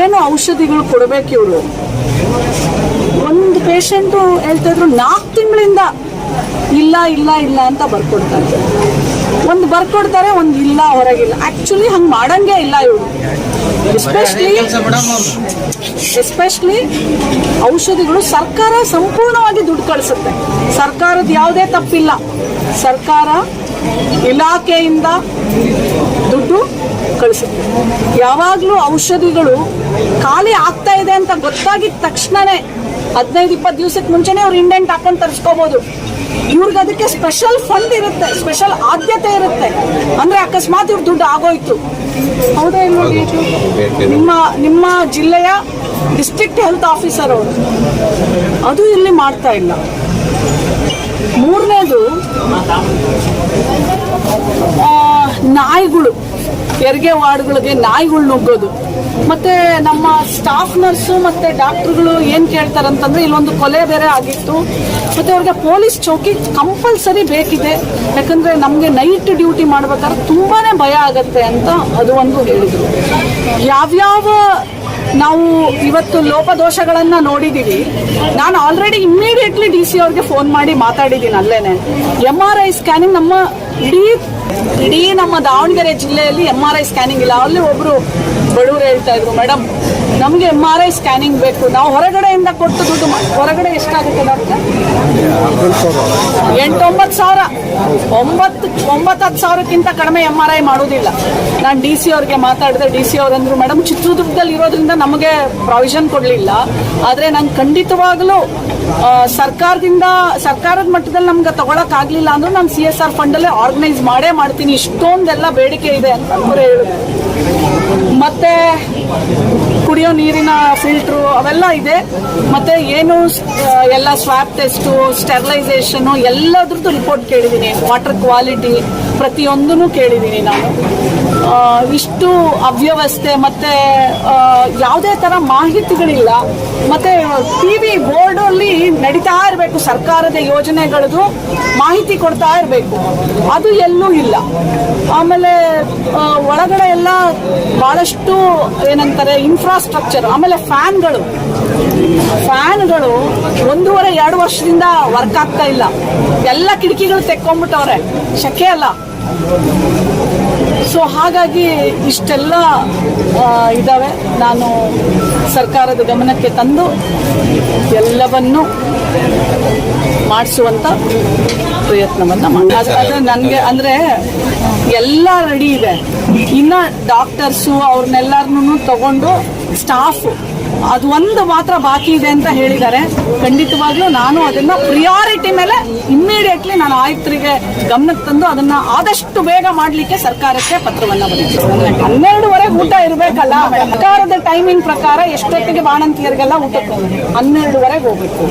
ಏನು ಔಷಧಿಗಳು ಕೊಡಬೇಕು ಇವರು. ಒಂದು ಪೇಷಂಟು ಹೇಳ್ತಾ ಇದ್ರು 4 ತಿಂಗಳಿಂದ ಇಲ್ಲ ಇಲ್ಲ ಇಲ್ಲ ಅಂತ ಬರ್ಕೊಡ್ತಾರೆ. ಒಂದು ಬರ್ಕೊಡ್ತಾರೆ, ಒಂದು ಇಲ್ಲ, ಹೊರಗಿಲ್ಲ. ಆಕ್ಚುಲಿ ಹಂಗೆ ಮಾಡಂಗೆ ಇಲ್ಲ ಇವರು. ಎಸ್ಪೆಷಲಿ ಔಷಧಿಗಳು ಸರ್ಕಾರ ಸಂಪೂರ್ಣವಾಗಿ ದುಡ್ಡು ಕಳಿಸುತ್ತೆ. ಸರ್ಕಾರದ ಯಾವುದೇ ತಪ್ಪಿಲ್ಲ. ಸರ್ಕಾರ ಇಲಾಖೆಯಿಂದ ದುಡ್ಡು ಕಳಿಸುತ್ತೆ. ಯಾವಾಗಲೂ ಔಷಧಿಗಳು ಖಾಲಿ ಆಗ್ತಾ ಇದೆ ಅಂತ ಗೊತ್ತಾಗಿದ್ದ ತಕ್ಷಣನೇ 15-20 ದಿವಸಕ್ಕೆ ಮುಂಚೆನೆ ಅವ್ರು ಇಂಡೆಂಟ್ ಹಾಕೊಂಡು ತರಿಸ್ಕೋಬಹುದು. ಇವ್ರಿಗೆ ಅದಕ್ಕೆ ಸ್ಪೆಷಲ್ ಫಂಡ್ ಇರುತ್ತೆ, ಸ್ಪೆಷಲ್ ಆದ್ಯತೆ ಇರುತ್ತೆ. ಅಂದ್ರೆ ಅಕಸ್ಮಾತ್ ಇವ್ರ ದುಡ್ಡು ಆಗೋಯ್ತು, ಹೌದಾ ಇಲ್ಲ? ನಿಮ್ಮ ಜಿಲ್ಲೆಯ ಡಿಸ್ಟ್ರಿಕ್ಟ್ ಹೆಲ್ತ್ ಆಫೀಸರ್ ಅವರು ಅದು ಇಲ್ಲಿ ಮಾಡ್ತಾ ಇಲ್ಲ. ಮೂರನೇದು, ನಾಯಿಗಳು, ಹೆರಿಗೆ ವಾರ್ಡ್ಗಳಿಗೆ ನಾಯಿಗಳು ನುಗ್ಗೋದು. ಮತ್ತೆ ನಮ್ಮ ಸ್ಟಾಫ್ ನರ್ಸು ಮತ್ತೆ ಡಾಕ್ಟರ್ಗಳು ಏನ್ ಕೇಳ್ತಾರಂತಂದ್ರೆ, ಇಲ್ಲೊಂದು ಕೊಲೆ ಬೇರೆ ಆಗಿತ್ತು, ಮತ್ತೆ ಅವ್ರಿಗೆ ಪೊಲೀಸ್ ಚೌಕಿ ಕಂಪಲ್ಸರಿ ಬೇಕಿದೆ, ಯಾಕಂದ್ರೆ ನಮ್ಗೆ ನೈಟ್ ಡ್ಯೂಟಿ ಮಾಡ್ಬೇಕಾದ್ರೆ ತುಂಬಾನೇ ಭಯ ಆಗತ್ತೆ ಅಂತ ಅದು ಒಂದು ಹೇಳಿದ್ರು. ಯಾವ್ಯಾವ ನಾವು ಇವತ್ತು ಲೋಪದೋಷಗಳನ್ನ ನೋಡಿದೀವಿ. ನಾನು ಆಲ್ರೆಡಿ ಇಮ್ಮಿಡಿಯೇಟ್ಲಿ DC ಅವ್ರಿಗೆ ಫೋನ್ ಮಾಡಿ ಮಾತಾಡಿದ್ದೀನಿ ಅಲ್ಲೇನೆ. MRI ಸ್ಕ್ಯಾನಿಂಗ್ ನಮ್ಮ ಇಡೀ ನಮ್ಮ ದಾವಣಗೆರೆ ಜಿಲ್ಲೆಯಲ್ಲಿ MRI ಸ್ಕ್ಯಾನಿಂಗ್ ಇಲ್ಲ. ಅಲ್ಲಿ ಒಬ್ರು ಬಡವರು ಹೇಳ್ತಾ ಇದ್ರು, ಮೇಡಮ್ ನಮ್ಗೆ MRI ಸ್ಕ್ಯಾನಿಂಗ್ ಬೇಕು, ನಾವು ಹೊರಗಡೆಯಿಂದ ಕೊಟ್ಟು ದುಡ್ಡು ಹೊರಗಡೆ ಎಷ್ಟಾಗುತ್ತೆ ಡಾಕ್ಟರ್? 8-9 ಸಾವಿರ, 9-10 ಸಾವಿರಕ್ಕಿಂತ ಕಡಿಮೆ MRI ಮಾಡೋದಿಲ್ಲ. ನಾನು DC ಅವ್ರಿಗೆ ಮಾತಾಡಿದೆ. DC ಅವ್ರು ಅಂದ್ರು, ಮೇಡಮ್ ಚಿತ್ರದುರ್ಗದಲ್ಲಿ ಇರೋದ್ರಿಂದ ನಮಗೆ ಪ್ರಾವಿಷನ್ ಕೊಡ್ಲಿಲ್ಲ, ಆದ್ರೆ ನಂಗೆ ಖಂಡಿತವಾಗ್ಲೂ ಸರ್ಕಾರದ ಮಟ್ಟದಲ್ಲಿ ನಮ್ಗೆ ತಗೊಳಕ್ ಆಗ್ಲಿಲ್ಲ ಅಂದ್ರೆ ನಾನು CSR ಫಂಡ್ ಅಲ್ಲೇ ಆರ್ಗನೈಸ್ ಮಾಡೇ ಮಾಡ್ತೀನಿ, ಇಷ್ಟೊಂದೆಲ್ಲ ಬೇಡಿಕೆ ಇದೆ ಅಂತ ಅವರು ಹೇಳಿದ್ರು. ಮತ್ತೆ ಕುಡಿಯೋ ನೀರಿನ ಫಿಲ್ಟ್ರು ಅವೆಲ್ಲ ಇದೆ. ಮತ್ತೆ ಏನು ಎಲ್ಲ ಸ್ವಾಬ್ ಟೆಸ್ಟು, ಸ್ಟೆರಿಲೈಸೇಷನ್ ಎಲ್ಲದ್ರದ್ದು ರಿಪೋರ್ಟ್ ಕೇಳಿದ್ದೀನಿ. ವಾಟರ್ ಕ್ವಾಲಿಟಿ ಪ್ರತಿಯೊಂದನ್ನು ಕೇಳಿದ್ದೀನಿ ನಾನು. ಇಷ್ಟು ಅವ್ಯವಸ್ಥೆ ಮತ್ತೆ ಯಾವುದೇ ತರ ಮಾಹಿತಿಗಳಿಲ್ಲ. ಮತ್ತೆ TV ಬೋರ್ಡ್ ಅಲ್ಲಿ ನಡೀತಾ ಇರಬೇಕು, ಸರ್ಕಾರದ ಯೋಜನೆಗಳದು ಮಾಹಿತಿ ಕೊಡ್ತಾ ಇರಬೇಕು, ಅದು ಎಲ್ಲೂ ಇಲ್ಲ. ಆಮೇಲೆ ಒಳಗಡೆ ಎಲ್ಲ ಬಹಳಷ್ಟು ಏನಂತಾರೆ ಇನ್ಫ್ರಾಸ್ಟ್ರಕ್ಚರ್. ಆಮೇಲೆ ಫ್ಯಾನ್ಗಳು 1.5-2 ವರ್ಷದಿಂದ ವರ್ಕ್ ಆಗ್ತಾ ಇಲ್ಲ. ಎಲ್ಲ ಕಿಟಕಿಗಳು ತೆಕ್ಕೊಂಡ್ಬಿಟ್ಟವ್ರೆ, ಶಕೆ ಅಲ್ಲ. ಸೊ ಹಾಗಾಗಿ ಇಷ್ಟೆಲ್ಲ ಇದಾವೆ. ನಾನು ಸರ್ಕಾರದ ಗಮನಕ್ಕೆ ತಂದು ಎಲ್ಲವನ್ನು ಮಾಡಿಸುವಂತ ಪ್ರಯತ್ನವನ್ನ ಮಾಡಿ. ಅದು ನನಗೆ ಅಂದ್ರೆ ಎಲ್ಲ ರೆಡಿ ಇದೆ. ಇನ್ನ ಡಾಕ್ಟರ್ಸು ಅವ್ರನ್ನೆಲ್ಲರನ್ನೂ ತಗೊಂಡು ಸ್ಟಾಫ್ ಅದು ಒಂದು ಮಾತ್ರ ಬಾಕಿ ಇದೆ ಅಂತ ಹೇಳಿದ್ದಾರೆ. ಖಂಡಿತವಾಗ್ಲೂ ನಾನು ಅದನ್ನ ಪ್ರಿಯಾರಿಟಿ ಮೇಲೆ ಇಮ್ಮಿಡಿಯೇಟ್ಲಿ ನಾನು ಆಯುಕ್ತರಿಗೆ ಗಮನಕ್ಕೆ ತಂದು ಅದನ್ನ ಆದಷ್ಟು ಬೇಗ ಮಾಡ್ಲಿಕ್ಕೆ ಸರ್ಕಾರಕ್ಕೆ ಪತ್ರವನ್ನ ಬರೀತೀನಿ. 12ವರೆಗೆ ಊಟ ಇರಬೇಕಲ್ಲ. ಸರ್ಕಾರದ ಟೈಮಿಂಗ್ ಪ್ರಕಾರ ಎಷ್ಟೊತ್ತಿಗೆ ಬಾಣಂತಿಯರಿಗೆಲ್ಲ ಊಟಕ್ಕೆ 12ವರೆಗೆ ಹೋಗ್ಬೇಕು.